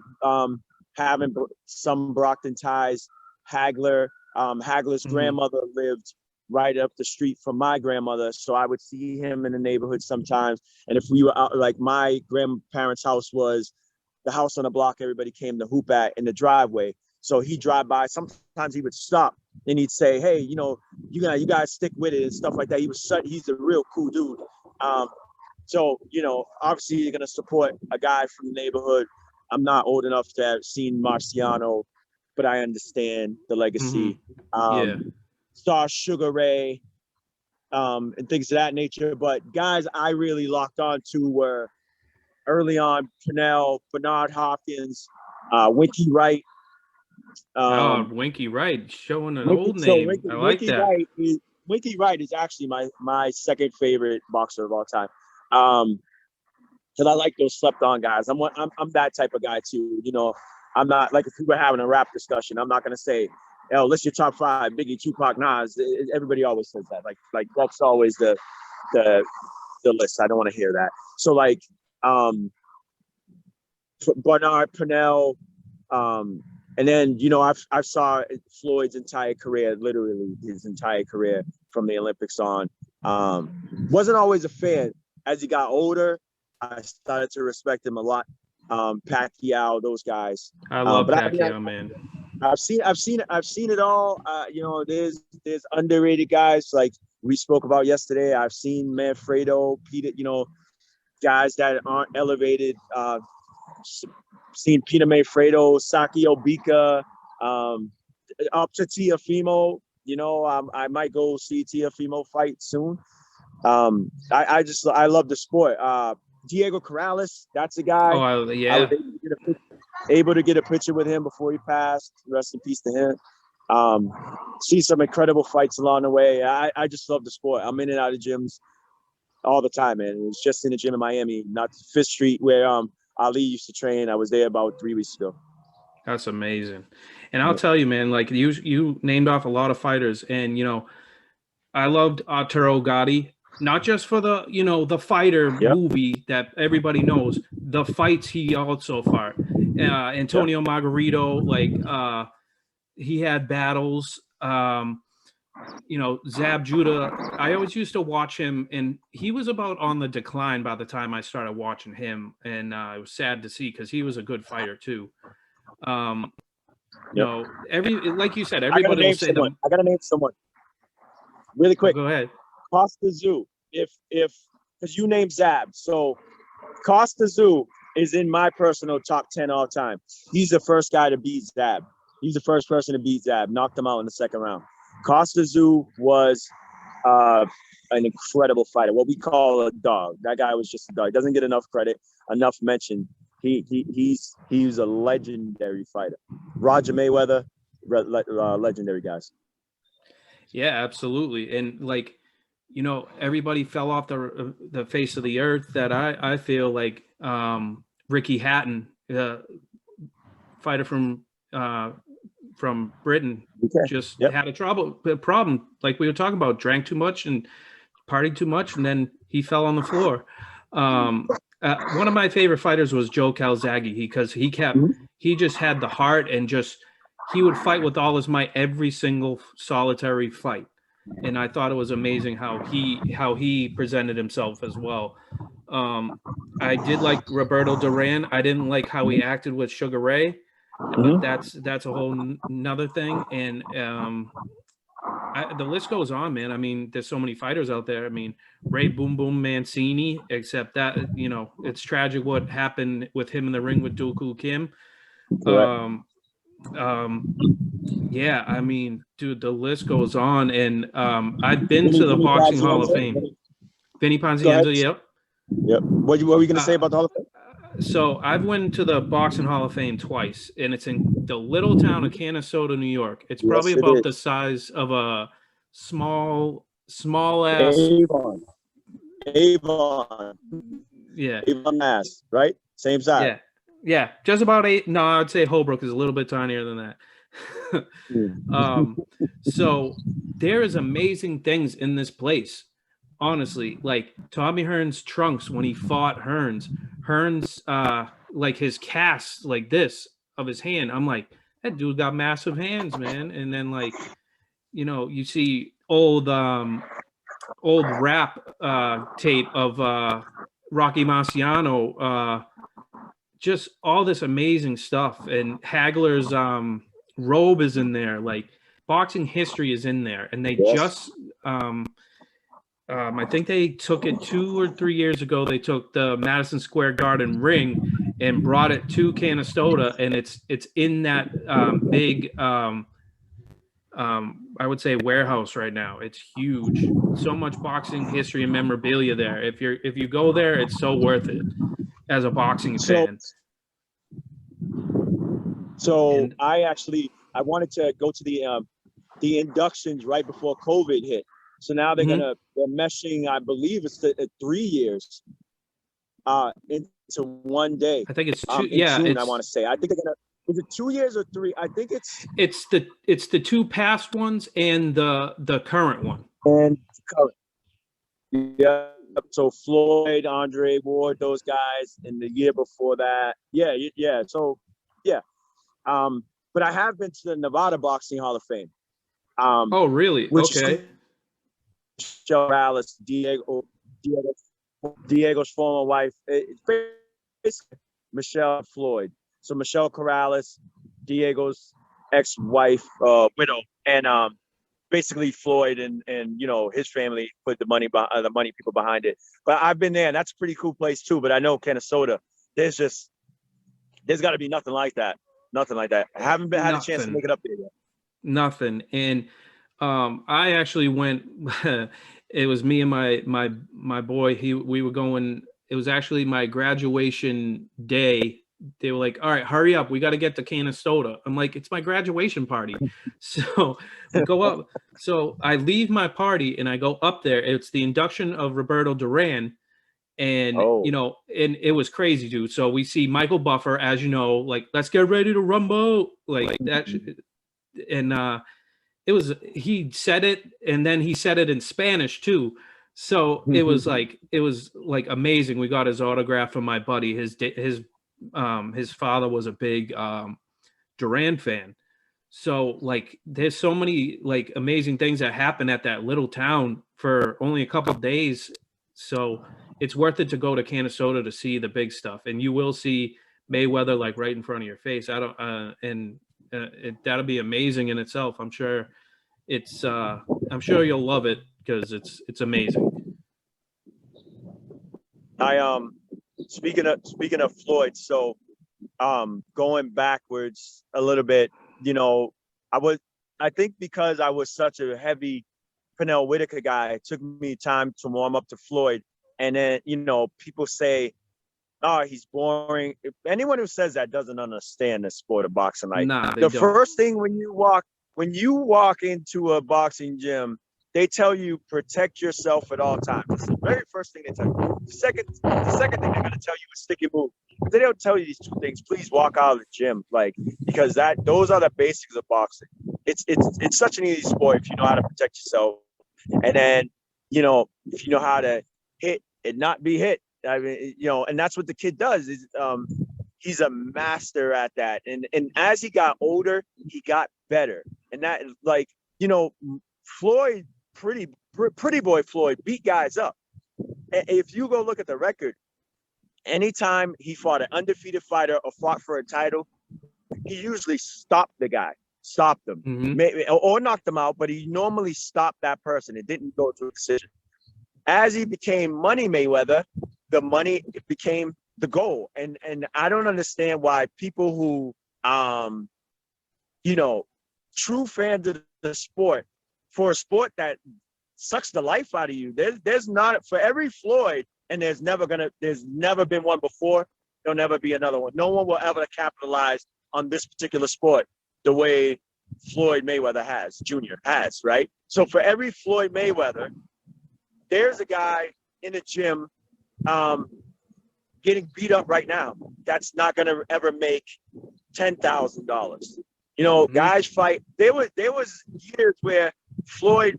having some Brockton ties, Hagler's grandmother lived right up the street from my grandmother, so I would see him in the neighborhood sometimes. And if we were out, like my grandparents' house was the house on the block everybody came to hoop at in the driveway. So he'd drive by. Sometimes he would stop and he'd say, "Hey, you know, you guys stick with it," and stuff like that. He's a real cool dude. So, you know, obviously you're gonna support a guy from the neighborhood. I'm not old enough to have seen Marciano, but I understand the legacy. Yeah. Saw Sugar Ray, and things of that nature. But guys I really locked on to were early on Pernell, Bernard Hopkins, Winky Wright. Winky Wright, showing an old name. I like Winky that. Winky Wright is actually my second favorite boxer of all time. Because I like those slept on guys. I'm that type of guy too. You know, I'm not like, if we were having a rap discussion, I'm not gonna say, "Oh, list your top 5, Biggie, Tupac, Nas." Everybody always says that. Like that's always the list. I don't want to hear that. So like, Bernard, Pernell, and then, you know, I saw Floyd's entire career, literally his entire career from the Olympics on. Wasn't always a fan. As he got older, I started to respect him a lot. Pacquiao, those guys. I love Pacquiao, man. I've seen it all. You know, there's underrated guys like we spoke about yesterday. I've seen Manfredo, Peter, you know, guys that aren't elevated. Seen Peter Manfredo, Saki Obika, up to Teofimo. You know, I might go see Teofimo fight soon. I love the sport. Diego Corrales, that's a guy. Oh, yeah. I was able to get a picture with him before he passed. Rest in peace to him. See some incredible fights along the way. I just love the sport. I'm in and out of gyms all the time, man. It was just in the gym in Miami, not Fifth Street, where Ali used to train. I was there about 3 weeks ago. That's amazing. And I'll tell you, man, like you named off a lot of fighters, and, you know, I loved Arturo Gatti, not just for the, you know, the fighter movie that everybody knows, the fights he also fought. Antonio Margarito, like, he had battles. You know, Zab Judah, I always used to watch him, and he was about on the decline by the time I started watching him, and it was sad to see because he was a good fighter too. You know, like you said, everybody will say them. I gotta name someone really quick. Oh, go ahead. Costa Zoo. If because you named Zab, so Costa Zoo is in my personal top 10 all time. He's the first guy to beat Zab. He's the first person to beat Zab. Knocked him out in the second round. Costa Zoo was an incredible fighter. What we call a dog. That guy was just a dog. Doesn't get enough credit, enough mention. He's a legendary fighter. Roger Mayweather, legendary guys. Yeah, absolutely. And like, you know, everybody fell off the face of the earth that I feel like Ricky Hatton, fighter from Britain, just had a problem. Like we were talking about, drank too much and partied too much, and then he fell on the floor. One of my favorite fighters was Joe Calzaghe because he just had the heart and he would fight with all his might every single solitary fight. And I thought it was amazing how he presented himself as well. I did like Roberto Duran. I didn't like how he acted with Sugar Ray, but that's a whole nother thing. And the list goes on, man. I mean, there's so many fighters out there. I mean, Ray Boom Boom Mancini, except that, you know, it's tragic what happened with him in the ring with Dooku Kim. Yeah, I mean, dude, the list goes on. And I've been to the Boxing Hall of Fame. Vinny Ponzienzo, yep. What were we going to say about the Hall of Fame? So I've went to the Boxing Hall of Fame twice, and it's in the little town of Canastota, New York. It's probably about the size of a small ass Avon. Yeah. Avon, Mass, right? Same size. Yeah. Just about 8. No, I'd say Holbrook is a little bit tinier than that. So there is amazing things in this place. Honestly, like Tommy Hearns' trunks when he fought Hearns, like his cast like this of his hand. I'm like, that dude got massive hands, man. And then like, you know, you see old rap tape of Rocky Marciano, just all this amazing stuff. And Hagler's robe is in there. Like boxing history is in there, and they just I think they took it 2 or 3 years ago. They took the Madison Square Garden ring and brought it to Canastota, and it's in that big I would say warehouse right now. It's huge. So much boxing history and memorabilia there. If you go there, it's so worth it as a boxing fan. So I wanted to go to the inductions right before COVID hit. So now they're meshing, I believe it's 3 years into one day. I think it's 2. June, I want to say. I think they're gonna. Is it 2 years or 3? I think it's the 2 past ones and the current one. And current. Yeah. So Floyd, Andre Ward, those guys, and the year before that. Yeah. So yeah. But I have been to the Nevada Boxing Hall of Fame. Oh, really? Okay. Michelle Corrales, Diego's former wife. It's basically Michelle Floyd. So Michelle Corrales, Diego's ex-wife, widow, and basically Floyd and you know his family put the money people behind it. But I've been there, and that's a pretty cool place too. But I know Canastota, there's got to be nothing like that. Nothing like that. I haven't had a chance to make it up there yet. Nothing. And I actually went. It was me and my boy. We were going. It was actually my graduation day. They were like, "All right, hurry up. We got to get to Canastota." I'm like, "It's my graduation party." So we go up. So I leave my party and I go up there. It's the induction of Roberto Duran. And, you know, and it was crazy, dude. So we see Michael Buffer, as you know, like, let's get ready to rumble. Like that. And he said it, and then he said it in Spanish too. So it was like amazing. We got his autograph from my buddy. His father was a big Duran fan. So like there's so many like amazing things that happen at that little town for only a couple of days. So it's worth it to go to Canastota to see the big stuff, and you will see Mayweather like right in front of your face. I don't that'll be amazing in itself. I'm sure I'm sure you'll love it because it's amazing. Speaking of Floyd, so going backwards a little bit, I think because I was such a heavy Pernell Whitaker guy, it took me time to warm up to Floyd. And then, people say, oh, he's boring. If anyone who says that doesn't understand the sport of boxing. Like the first thing when you walk into a boxing gym, they tell you protect yourself at all times. It's the very first thing they tell you. The second thing they're gonna tell you is stick and move. If they don't tell you these two things, please walk out of the gym, because those are the basics of boxing. It's such an easy sport if you know how to protect yourself, and then if you know how to hit and not be hit. I mean, and that's what the kid does. Is he's a master at that, and as he got older, he got better, and that Floyd. Pretty boy Floyd beat guys up. If you go look at the record, anytime he fought an undefeated fighter or fought for a title, he usually stopped the guy, stopped him, or knocked him out, but he normally stopped that person. It didn't go to a decision. As he became Money Mayweather, the money became the goal. And I don't understand why people who, true fans of the sport, for a sport that sucks the life out of you. There's not, for every Floyd, and there's never been one before, there'll never be another one. No one will ever capitalize on this particular sport the way Floyd Mayweather Jr. has, right? So for every Floyd Mayweather, there's a guy in the gym getting beat up right now that's not gonna ever make $10,000. Guys fight. There was years where Floyd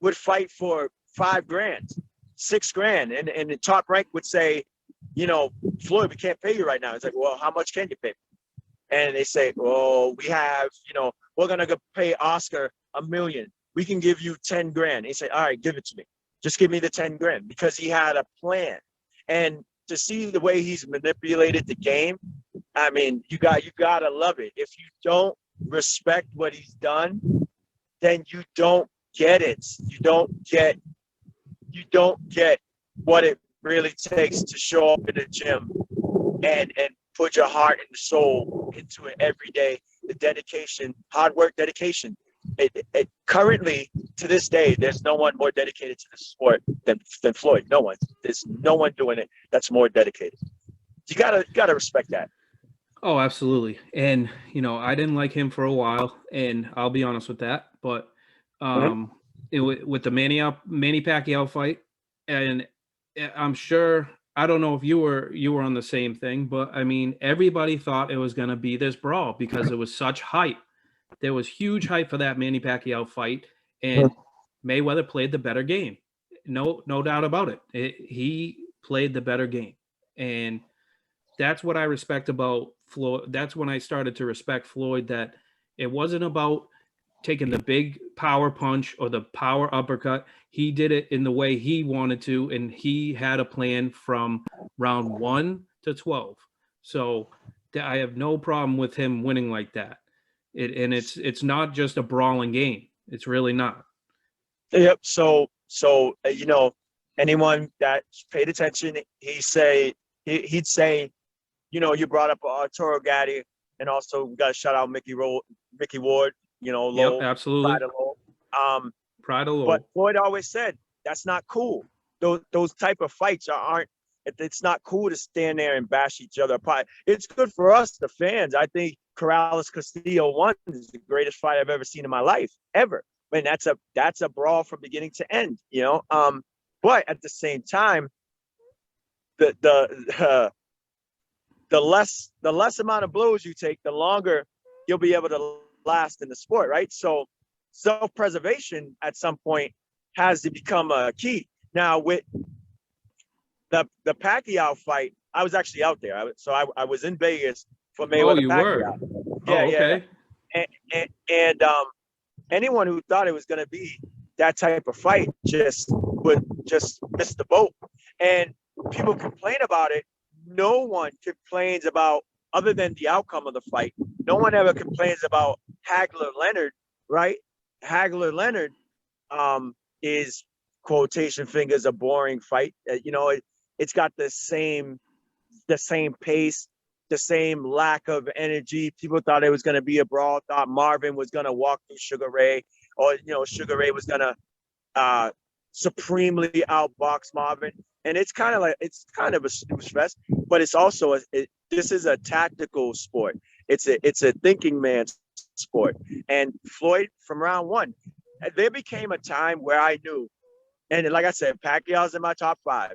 would fight for $5,000, $6,000, and the top rank would say, Floyd, we can't pay you right now. It's like, well, how much can you pay me? And they say, well, we have, we're gonna go pay Oscar $1 million. We can give you $10,000. He said, all right, give it to me. Just give me the $10,000, because he had a plan. And to see the way he's manipulated the game, I mean, you gotta love it. If you don't respect what he's done, then you don't get it. You don't get what it really takes to show up in the gym and put your heart and soul into it every day. The dedication, hard work, dedication. Currently, to this day, there's no one more dedicated to the sport than Floyd. No one. There's no one doing it that's more dedicated. You gotta respect that. Oh, absolutely. And, I didn't like him for a while, and I'll be honest with that. But with the Manny Pacquiao fight, and I'm sure, I don't know if you were on the same thing, but I mean, everybody thought it was going to be this brawl because it was such hype. There was huge hype for that Manny Pacquiao fight, and Mayweather played the better game. No doubt about it. He played the better game. And that's what I respect about Floyd. That's when I started to respect Floyd, that it wasn't about taking the big power punch or the power uppercut. He did it in the way he wanted to, and he had a plan from round 1 to 12. So I have no problem with him winning like that. It's not just a brawling game. It's really not. Yep. So anyone that paid attention, he'd say, you brought up Arturo Gatti, and also we got to shout out Mickey Ward. Lowell, yep, absolutely. Pride of Lowell. But Floyd always said that's not cool. Those type of fights aren't. It's not cool to stand there and bash each other apart. It's good for us, the fans. I think Corrales Castillo 1 is the greatest fight I've ever seen in my life, ever. I mean, that's a brawl from beginning to end. But at the same time, the less amount of blows you take, the longer you'll be able to last in the sport, right? So self-preservation at some point has to become a key. Now with the Pacquiao fight, I was actually out there. I was in Vegas for Mayweather Pacquiao. Were? Yeah, okay. and anyone who thought it was going to be that type of fight just miss the boat. And people complain about it. No one complains about, other than the outcome of the fight, no one ever complains about Hagler Leonard, right? Hagler Leonard is, quotation fingers, a boring fight. It's got the same pace, the same lack of energy. People thought it was going to be a brawl, thought Marvin was going to walk through Sugar Ray, or Sugar Ray was going to supremely outbox Marvin. And it's kind of a snooze fest, but it's also this is a tactical sport. It's a thinking man's sport. And Floyd, from round one, there became a time where I knew, and like I said, Pacquiao's in my top 5,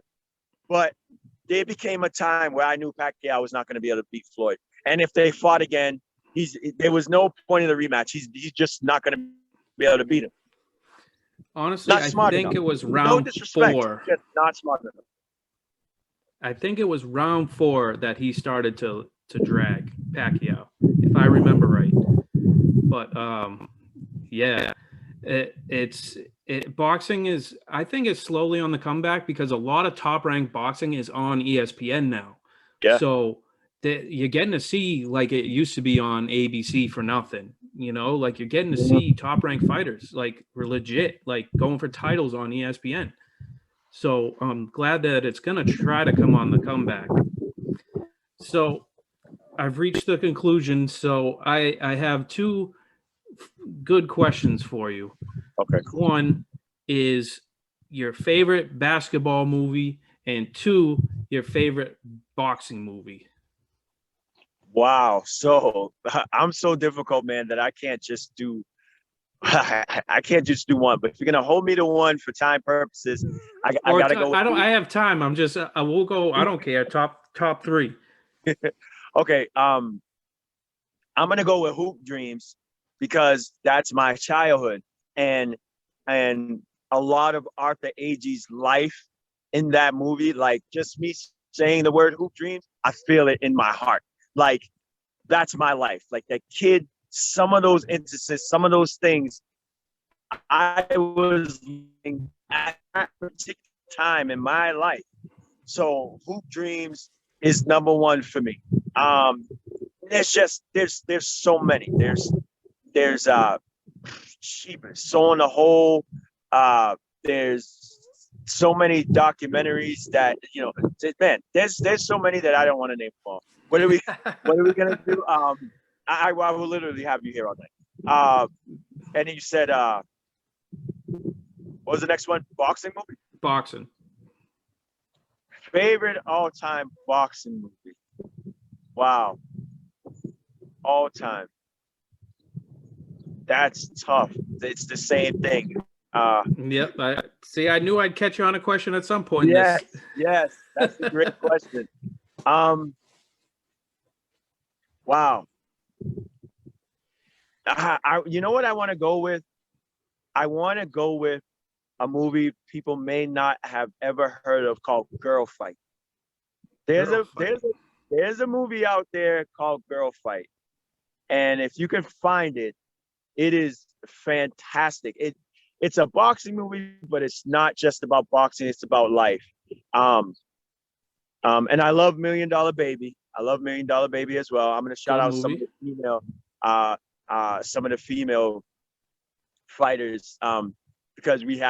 but there became a time where I knew Pacquiao was not going to be able to beat Floyd. And if they fought again, there was no point in the rematch. He's just not going to be able to beat him. Honestly, I think it was round 4. Just not smart enough. I think it was round 4 that he started to drag Pacquiao, if I remember right. But yeah, boxing is, I think, is slowly on the comeback because a lot of top ranked boxing is on ESPN now. Yeah. So you're getting to see, like it used to be on ABC for nothing, like you're getting to see top ranked fighters, like we're legit, like going for titles on ESPN. So I'm glad that it's going to try to come on the comeback. So I've reached the conclusion. So I have 2 good questions for you. Okay. One is your favorite basketball movie, and 2, your favorite boxing movie. Wow. So I'm so difficult, man, that I can't just do one. But if you're gonna hold me to one for time purposes, I gotta go. I have time. I will go. I don't care. Top 3. Okay. I'm gonna go with Hoop Dreams because that's my childhood, and a lot of Arthur Agee's life in that movie. Like, just me saying the word Hoop Dreams, I feel it in my heart. Like, that's my life. Like, that kid, some of those instances, some of those things, I was at that particular time in my life. So Hoop Dreams is number 1 for me. There's so many. There's Soul in the Hole. There's so many documentaries that, man, there's so many that I don't want to name them all. What are we gonna do? I will literally have you here all night. And you said, what was the next one? Boxing movie? Boxing. Favorite all-time boxing movie? Wow. All time. That's tough. It's the same thing. Yep. I knew I'd catch you on a question at some point. Yes. That's a great question. Wow. You know what I want to go with? I want to go with a movie people may not have ever heard of called Girl Fight. There's a movie out there called Girl Fight. And if you can find it, it is fantastic. It's a boxing movie, but it's not just about boxing, it's about life. And I love $1 Million Baby. I love $1 Million Baby as well. I'm gonna shout out some of the female fighters, because we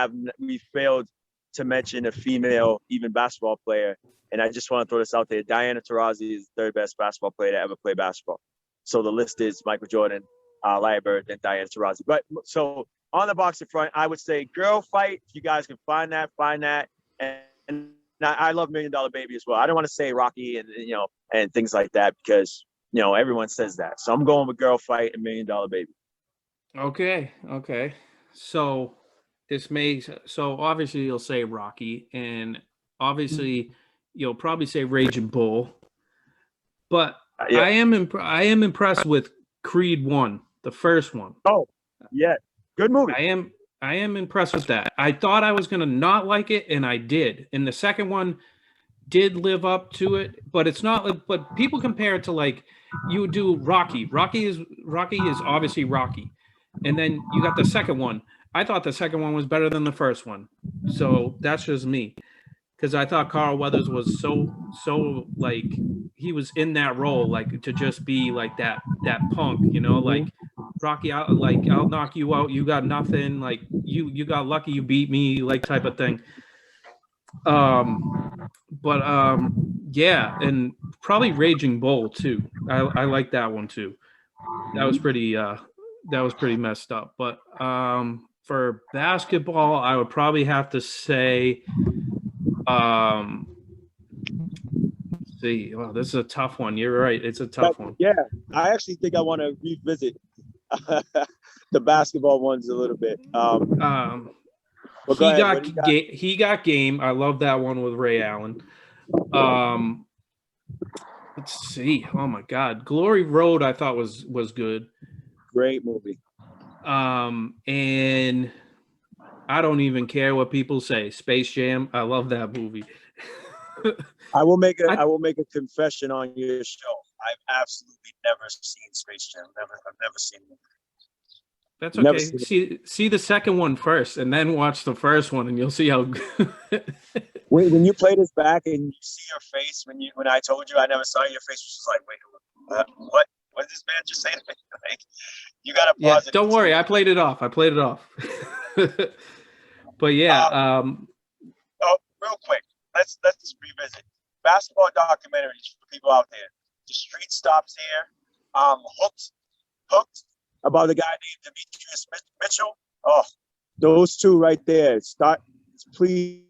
failed to mention a female even basketball player. And I just want to throw this out there. Diana Taurasi is the 3rd best basketball player to ever play basketball. So the list is Michael Jordan, Larry Bird, and Diana Taurasi. But so on the boxing front, I would say Girl Fight. If you guys can find that. And I love $1 Million Baby as well. I don't want to say Rocky and things like that because everyone says that. So I'm going with Girl Fight and $1 Million Baby. Okay. So obviously you'll say Rocky, and obviously you'll probably say Raging Bull, but yeah. I am impressed with Creed 1, the first one. Oh, yeah, good movie. I am impressed with that. I thought I was gonna not like it, and I did. And the second one, did live up to it, but it's not like, but people compare it to like you do Rocky. Rocky is obviously Rocky. And then you got the second one. I thought the second one was better than the first one. So that's just me. Because I thought Carl Weathers was so like he was in that role, like to just be like that punk, you know, like Rocky, I'll knock you out, you got nothing, like you got lucky, you beat me, like type of thing. Yeah, and probably Raging Bull too. I like that one too. That was pretty messed up. But for basketball, I would probably have to say see, well, this is a tough one. You're right. It's a tough one. Yeah, I actually think I want to revisit the basketball ones a little bit. He got Game. I love that one with Ray Allen. Let's see. Oh my God, Glory Road. I thought was good. Great movie. And I don't even care what people say. Space Jam. I love that movie. I will make a confession on your show. I've absolutely never seen Space Jam. I've never seen it. That's okay. See the second one first, and then watch the first one, and you'll see how. When you play this back and you see your face when I told you I never saw your face, was just like, wait, what? What did this man just say to me? Like, you gotta pause. Yeah, don't worry. I played it off. But yeah. Real quick, let's revisit basketball documentaries for people out there. The Street Stops Here, Hooked, about a guy named Demetrius Mitchell. Oh, those two right there. Please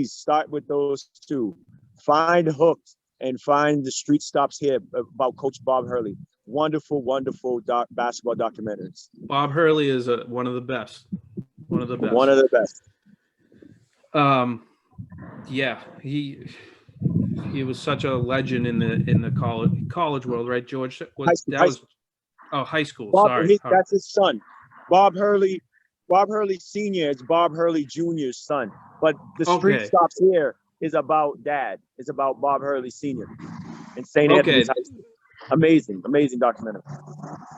start with those two. Find Hooked and find The Street Stops Here about Coach Bob Hurley. Wonderful basketball documentaries. Bob Hurley is one of the best. One of the best. Yeah, he was such a legend in the college world, right, George? High school. That's his son, Bob Hurley. Bob Hurley Sr. is Bob Hurley Jr.'s son. But The Street Stops Here is about Dad. It's about Bob Hurley Sr. in St. Anthony's High School. Amazing documentary.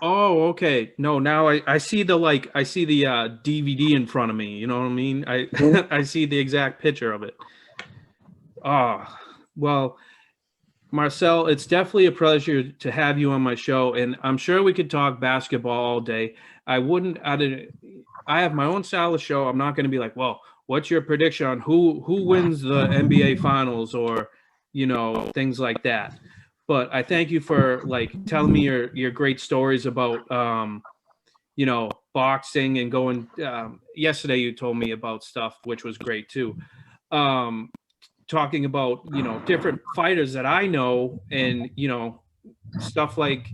Oh, okay. No, now I see the DVD in front of me. You know what I mean? I see the exact picture of it. Well, Marcel, it's definitely a pleasure to have you on my show, and I'm sure we could talk basketball all day. I have my own style of show. I'm not going to be like, well, what's your prediction on who wins the NBA Finals or, you know, things like that. But I thank you for like telling me your great stories about, you know, boxing and going. Yesterday you told me about stuff, which was great too. Talking about, you know, different fighters that I know, and, you know, stuff like,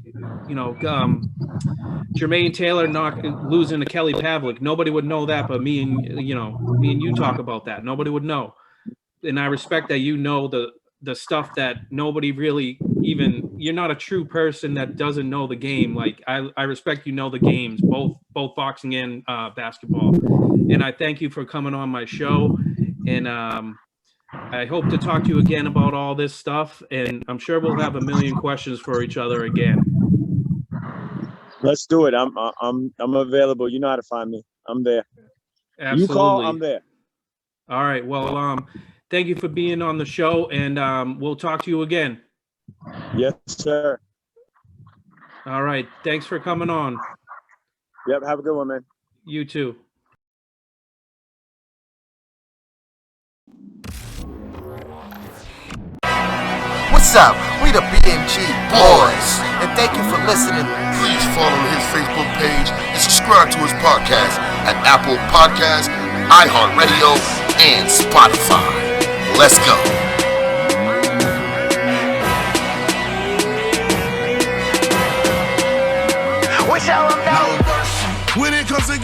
you know, Jermaine Taylor losing to Kelly Pavlik. Nobody would know that, but me and you talk about that. Nobody would know. And I respect that, you know, the stuff that nobody really you're not a true person that doesn't know the game. Like I respect, you know, the games, both boxing and basketball. And I thank you for coming on my show. And I hope to talk to you again about all this stuff. And I'm sure we'll have a million questions for each other again. Let's do it. I'm available. You know how to find me. I'm there. Absolutely. You call, I'm there. All right. Well, thank you for being on the show, and we'll talk to you again. Yes, sir. All right. Thanks for coming on. Yep. Have a good one, man. You too. What's up? We the BMG boys, and thank you for listening. Please follow his Facebook page and subscribe to his podcast at Apple Podcasts, iHeartRadio, and Spotify. Let's go. We tell them no. When it comes to